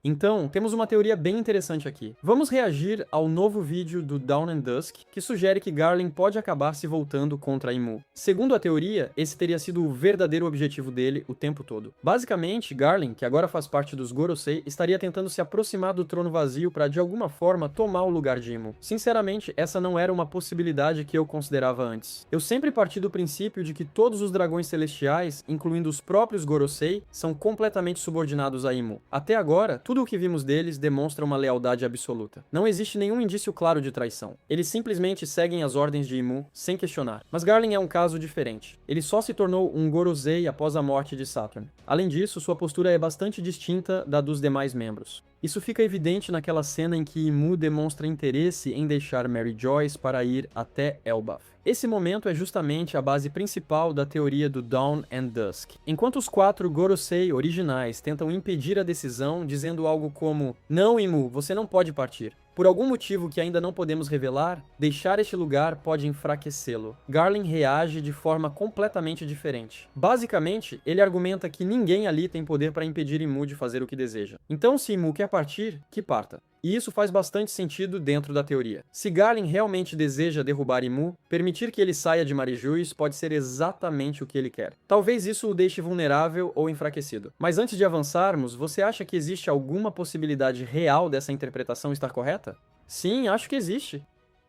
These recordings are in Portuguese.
Então, temos uma teoria bem interessante aqui. Vamos reagir ao novo vídeo do Dawn and Dusk, que sugere que Garland pode acabar se voltando contra Imu. Segundo a teoria, esse teria sido o verdadeiro objetivo dele o tempo todo. Basicamente, Garland, que agora faz parte dos Gorosei, estaria tentando se aproximar do trono vazio para de alguma forma tomar o lugar de Imu. Sinceramente, essa não era uma possibilidade que eu considerava antes. Eu sempre parti do princípio de que todos os dragões celestiais, incluindo os próprios Gorosei, são completamente subordinados a Imu. Até agora, tudo o que vimos deles demonstra uma lealdade absoluta. Não existe nenhum indício claro de traição. Eles simplesmente seguem as ordens de Imu sem questionar. Mas Garland é um caso diferente. Ele só se tornou um Gorosei após a morte de Saturn. Além disso, sua postura é bastante distinta da dos demais membros. Isso fica evidente naquela cena em que Imu demonstra interesse em deixar Mary Joyce para ir até Elbaf. Esse momento é justamente a base principal da teoria do Dawn and Dusk. Enquanto os 4 Gorosei originais tentam impedir a decisão, dizendo algo como "Não, Imu, você não pode partir." Por algum motivo que ainda não podemos revelar, deixar este lugar pode enfraquecê-lo. Garland reage de forma completamente diferente. Basicamente, ele argumenta que ninguém ali tem poder para impedir Imu de fazer o que deseja. Então, se Imu quer partir, que parta. E isso faz bastante sentido dentro da teoria. Se Garland realmente deseja derrubar Imu, permitir que ele saia de Marijus pode ser exatamente o que ele quer. Talvez isso o deixe vulnerável ou enfraquecido. Mas antes de avançarmos, você acha que existe alguma possibilidade real dessa interpretação estar correta? Sim, acho que existe.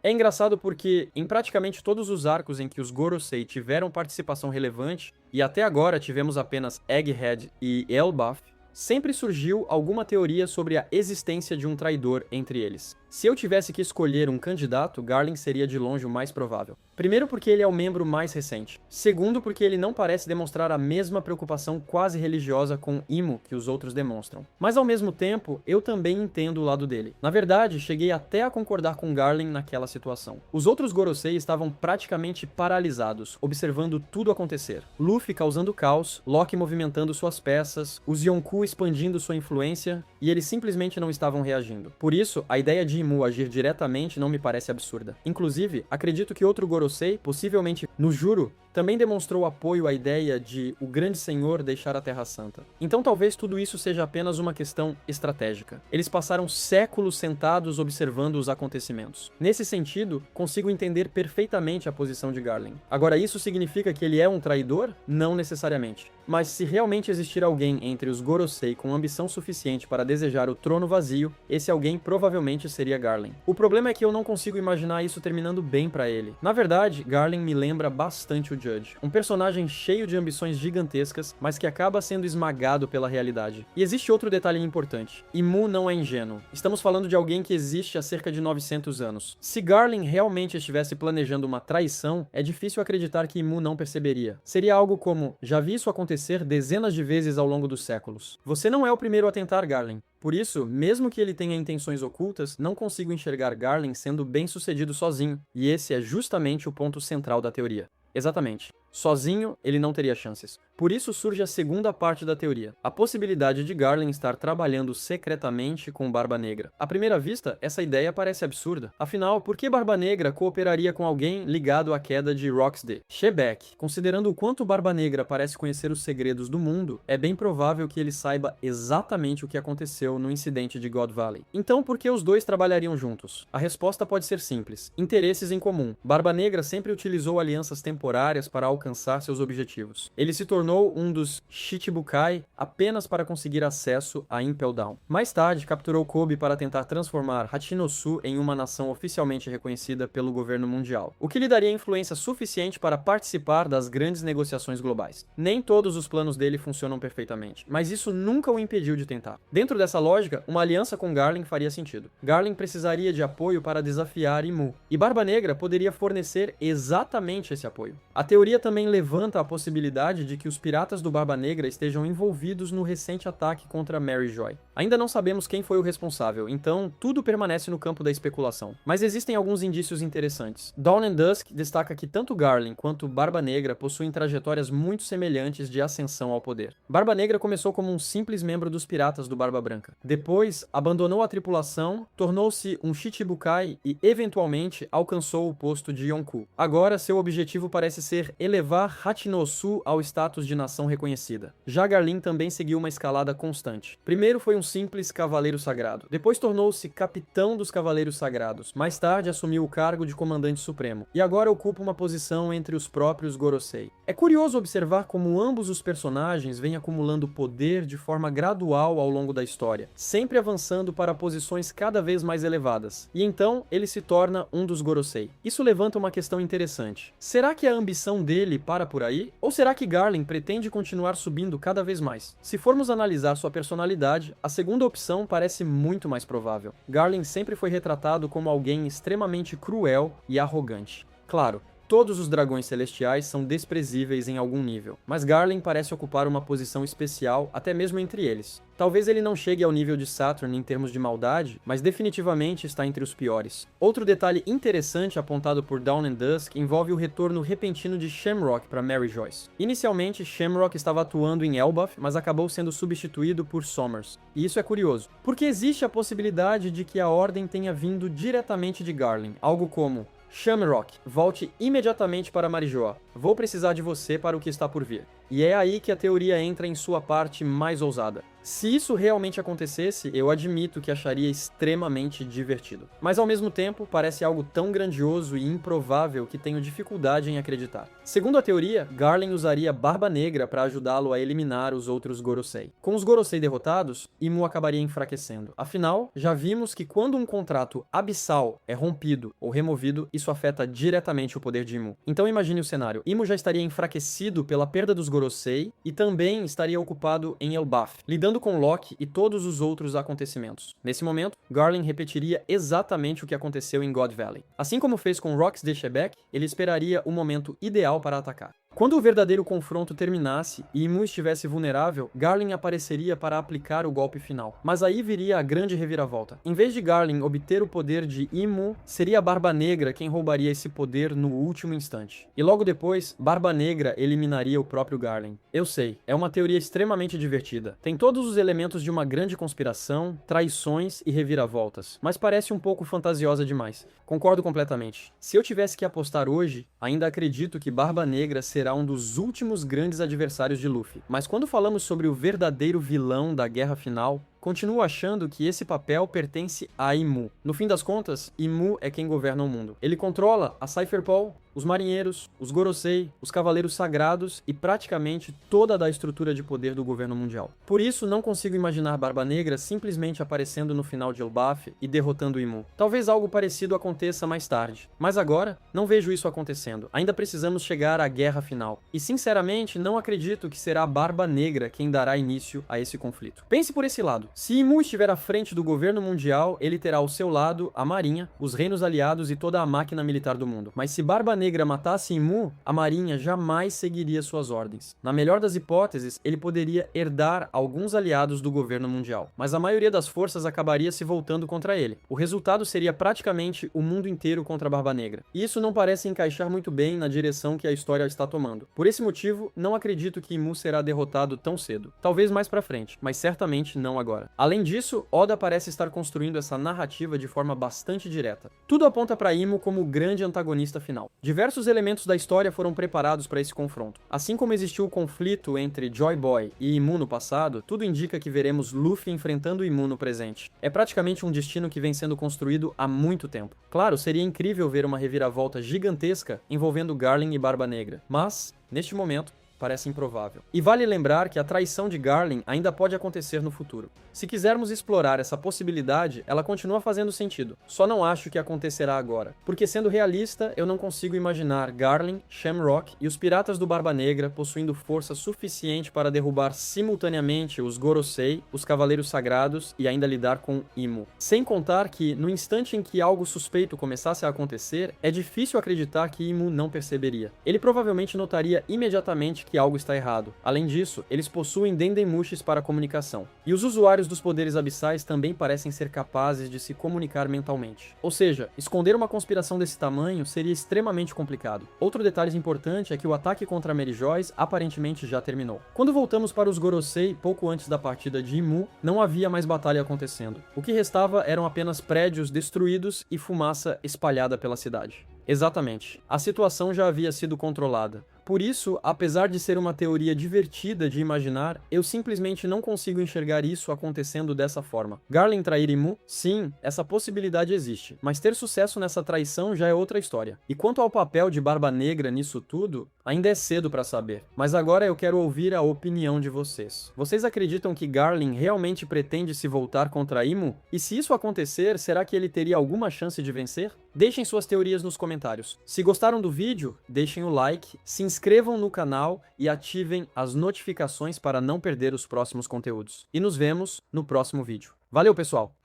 É engraçado porque, em praticamente todos os arcos em que os Gorosei tiveram participação relevante, e até agora tivemos apenas Egghead e Elbaf, sempre surgiu alguma teoria sobre a existência de um traidor entre eles. Se eu tivesse que escolher um candidato, Garland seria de longe o mais provável. Primeiro porque ele é o membro mais recente. Segundo porque ele não parece demonstrar a mesma preocupação quase religiosa com Imu que os outros demonstram. Mas ao mesmo tempo, eu também entendo o lado dele. Na verdade, cheguei até a concordar com Garland naquela situação. Os outros Gorosei estavam praticamente paralisados, observando tudo acontecer. Luffy causando caos, Loki movimentando suas peças, os Yonkou expandindo sua influência, e eles simplesmente não estavam reagindo. Por isso, a ideia de Imu agir diretamente não me parece absurda. Inclusive, acredito que outro Gorosei, possivelmente no Juro, também demonstrou apoio à ideia de o Grande Senhor deixar a Terra Santa. Então talvez tudo isso seja apenas uma questão estratégica. Eles passaram séculos sentados observando os acontecimentos. Nesse sentido, consigo entender perfeitamente a posição de Garland. Agora, isso significa que ele é um traidor? Não necessariamente. Mas se realmente existir alguém entre os Gorosei com ambição suficiente para desejar o trono vazio, esse alguém provavelmente seria Garland. O problema é que eu não consigo imaginar isso terminando bem pra ele. Na verdade, Garland me lembra bastante o Judge, um personagem cheio de ambições gigantescas, mas que acaba sendo esmagado pela realidade. E existe outro detalhe importante. Imu não é ingênuo. Estamos falando de alguém que existe há cerca de 900 anos. Se Garland realmente estivesse planejando uma traição, é difícil acreditar que Imu não perceberia. Seria algo como: já vi isso acontecer dezenas de vezes ao longo dos séculos. Você não é o primeiro a tentar, Garland. Por isso, mesmo que ele tenha intenções ocultas, não consigo enxergar Garland sendo bem-sucedido sozinho. E esse é justamente o ponto central da teoria. Exatamente. Sozinho, ele não teria chances. Por isso surge a segunda parte da teoria, a possibilidade de Garland estar trabalhando secretamente com Barba Negra. À primeira vista, essa ideia parece absurda. Afinal, por que Barba Negra cooperaria com alguém ligado à queda de Roxdale? Shebeck, considerando o quanto Barba Negra parece conhecer os segredos do mundo, é bem provável que ele saiba exatamente o que aconteceu no incidente de God Valley. Então, por que os dois trabalhariam juntos? A resposta pode ser simples: interesses em comum. Barba Negra sempre utilizou alianças temporárias para alcançar seus objetivos. Ele se tornou um dos Shichibukai apenas para conseguir acesso a Impel Down. Mais tarde, capturou Kobe para tentar transformar Hachinosu em uma nação oficialmente reconhecida pelo governo mundial, o que lhe daria influência suficiente para participar das grandes negociações globais. Nem todos os planos dele funcionam perfeitamente, mas isso nunca o impediu de tentar. Dentro dessa lógica, uma aliança com Garland faria sentido. Garland precisaria de apoio para desafiar Imu, e Barba Negra poderia fornecer exatamente esse apoio. A teoria também levanta a possibilidade de que os piratas do Barba Negra estejam envolvidos no recente ataque contra Mary Joy. Ainda não sabemos quem foi o responsável, então tudo permanece no campo da especulação. Mas existem alguns indícios interessantes. Dawn and Dusk destaca que tanto Garland quanto Barba Negra possuem trajetórias muito semelhantes de ascensão ao poder. Barba Negra começou como um simples membro dos piratas do Barba Branca. Depois, abandonou a tripulação, tornou-se um Shichibukai e, eventualmente, alcançou o posto de Yonkou. Agora, seu objetivo parece ser elevar elevar Hachinosu ao status de nação reconhecida. Já Garlin também seguiu uma escalada constante. Primeiro foi um simples cavaleiro sagrado, depois tornou-se capitão dos cavaleiros sagrados, mais tarde assumiu o cargo de comandante supremo, e agora ocupa uma posição entre os próprios Gorosei. É curioso observar como ambos os personagens vêm acumulando poder de forma gradual ao longo da história, sempre avançando para posições cada vez mais elevadas, e então ele se torna um dos Gorosei. Isso levanta uma questão interessante. Será que a ambição dele para por aí? Ou será que Garlin pretende continuar subindo cada vez mais? Se formos analisar sua personalidade, a segunda opção parece muito mais provável. Garlin sempre foi retratado como alguém extremamente cruel e arrogante. Claro, todos os dragões celestiais são desprezíveis em algum nível, mas Garlin parece ocupar uma posição especial até mesmo entre eles. Talvez ele não chegue ao nível de Saturn em termos de maldade, mas definitivamente está entre os piores. Outro detalhe interessante apontado por Dawn and Dusk envolve o retorno repentino de Shamrock para Mary Joyce. Inicialmente, Shamrock estava atuando em Elbaf, mas acabou sendo substituído por Somers. E isso é curioso, porque existe a possibilidade de que a Ordem tenha vindo diretamente de Garlin, algo como: Shamrock, volte imediatamente para Marijoa. Vou precisar de você para o que está por vir. E é aí que a teoria entra em sua parte mais ousada. Se isso realmente acontecesse, eu admito que acharia extremamente divertido. Mas ao mesmo tempo, parece algo tão grandioso e improvável que tenho dificuldade em acreditar. Segundo a teoria, Garlin usaria Barba Negra para ajudá-lo a eliminar os outros Gorosei. Com os Gorosei derrotados, Imu acabaria enfraquecendo. Afinal, já vimos que quando um contrato abissal é rompido ou removido, isso afeta diretamente o poder de Imu. Então imagine o cenário. Imu já estaria enfraquecido pela perda dos Gorosei e também estaria ocupado em Elbaf, lidando com Loki e todos os outros acontecimentos. Nesse momento, Garlin repetiria exatamente o que aconteceu em God Valley. Assim como fez com Rox de Shebeck, ele esperaria o momento ideal para atacar. Quando o verdadeiro confronto terminasse e Imu estivesse vulnerável, Garlin apareceria para aplicar o golpe final. Mas aí viria a grande reviravolta. Em vez de Garlin obter o poder de Imu, seria Barba Negra quem roubaria esse poder no último instante. E logo depois, Barba Negra eliminaria o próprio Garlin. Eu sei, é uma teoria extremamente divertida. Tem todos os elementos de uma grande conspiração, traições e reviravoltas, mas parece um pouco fantasiosa demais. Concordo completamente. Se eu tivesse que apostar hoje, ainda acredito que Barba Negra será um dos últimos grandes adversários de Luffy. Mas quando falamos sobre o verdadeiro vilão da guerra final, continuo achando que esse papel pertence a Imu. No fim das contas, Imu é quem governa o mundo. Ele controla a Cypher Paul, os marinheiros, os Gorosei, os cavaleiros sagrados e praticamente toda a estrutura de poder do governo mundial. Por isso, não consigo imaginar Barba Negra simplesmente aparecendo no final de Elbaf e derrotando Imu. Talvez algo parecido aconteça mais tarde, mas agora não vejo isso acontecendo. Ainda precisamos chegar à guerra final. E sinceramente, não acredito que será Barba Negra quem dará início a esse conflito. Pense por esse lado. Se Imu estiver à frente do governo mundial, ele terá ao seu lado a marinha, os reinos aliados e toda a máquina militar do mundo. Mas se Barba Negra matasse Imu, a marinha jamais seguiria suas ordens. Na melhor das hipóteses, ele poderia herdar alguns aliados do governo mundial, mas a maioria das forças acabaria se voltando contra ele. O resultado seria praticamente o mundo inteiro contra Barba Negra. E isso não parece encaixar muito bem na direção que a história está tomando. Por esse motivo, não acredito que Imu será derrotado tão cedo. Talvez mais pra frente, mas certamente não agora. Além disso, Oda parece estar construindo essa narrativa de forma bastante direta. Tudo aponta para Imu como o grande antagonista final. Diversos elementos da história foram preparados para esse confronto. Assim como existiu o conflito entre Joy Boy e Imu no passado, tudo indica que veremos Luffy enfrentando Imu no presente. É praticamente um destino que vem sendo construído há muito tempo. Claro, seria incrível ver uma reviravolta gigantesca envolvendo Garlin e Barba Negra, mas, neste momento, parece improvável. E vale lembrar que a traição de Garlin ainda pode acontecer no futuro. Se quisermos explorar essa possibilidade, ela continua fazendo sentido. Só não acho que acontecerá agora. Porque sendo realista, eu não consigo imaginar Garlin, Shamrock e os piratas do Barba Negra possuindo força suficiente para derrubar simultaneamente os Gorosei, os Cavaleiros Sagrados e ainda lidar com Imu. Sem contar que, no instante em que algo suspeito começasse a acontecer, é difícil acreditar que Imu não perceberia. Ele provavelmente notaria imediatamente que algo está errado. Além disso, eles possuem Dendemushis para comunicação. E os usuários dos poderes abissais também parecem ser capazes de se comunicar mentalmente. Ou seja, esconder uma conspiração desse tamanho seria extremamente complicado. Outro detalhe importante é que o ataque contra Mary Joyce aparentemente já terminou. Quando voltamos para os Gorosei, pouco antes da partida de Imu, não havia mais batalha acontecendo. O que restava eram apenas prédios destruídos e fumaça espalhada pela cidade. Exatamente. A situação já havia sido controlada. Por isso, apesar de ser uma teoria divertida de imaginar, eu simplesmente não consigo enxergar isso acontecendo dessa forma. Garland trair Imu? Sim, essa possibilidade existe, mas ter sucesso nessa traição já é outra história. E quanto ao papel de Barba Negra nisso tudo, ainda é cedo para saber. Mas agora eu quero ouvir a opinião de vocês. Vocês acreditam que Garland realmente pretende se voltar contra Imu? E se isso acontecer, será que ele teria alguma chance de vencer? Deixem suas teorias nos comentários. Se gostaram do vídeo, deixem o like, se inscrevam no canal e ativem as notificações para não perder os próximos conteúdos. E nos vemos no próximo vídeo. Valeu, pessoal!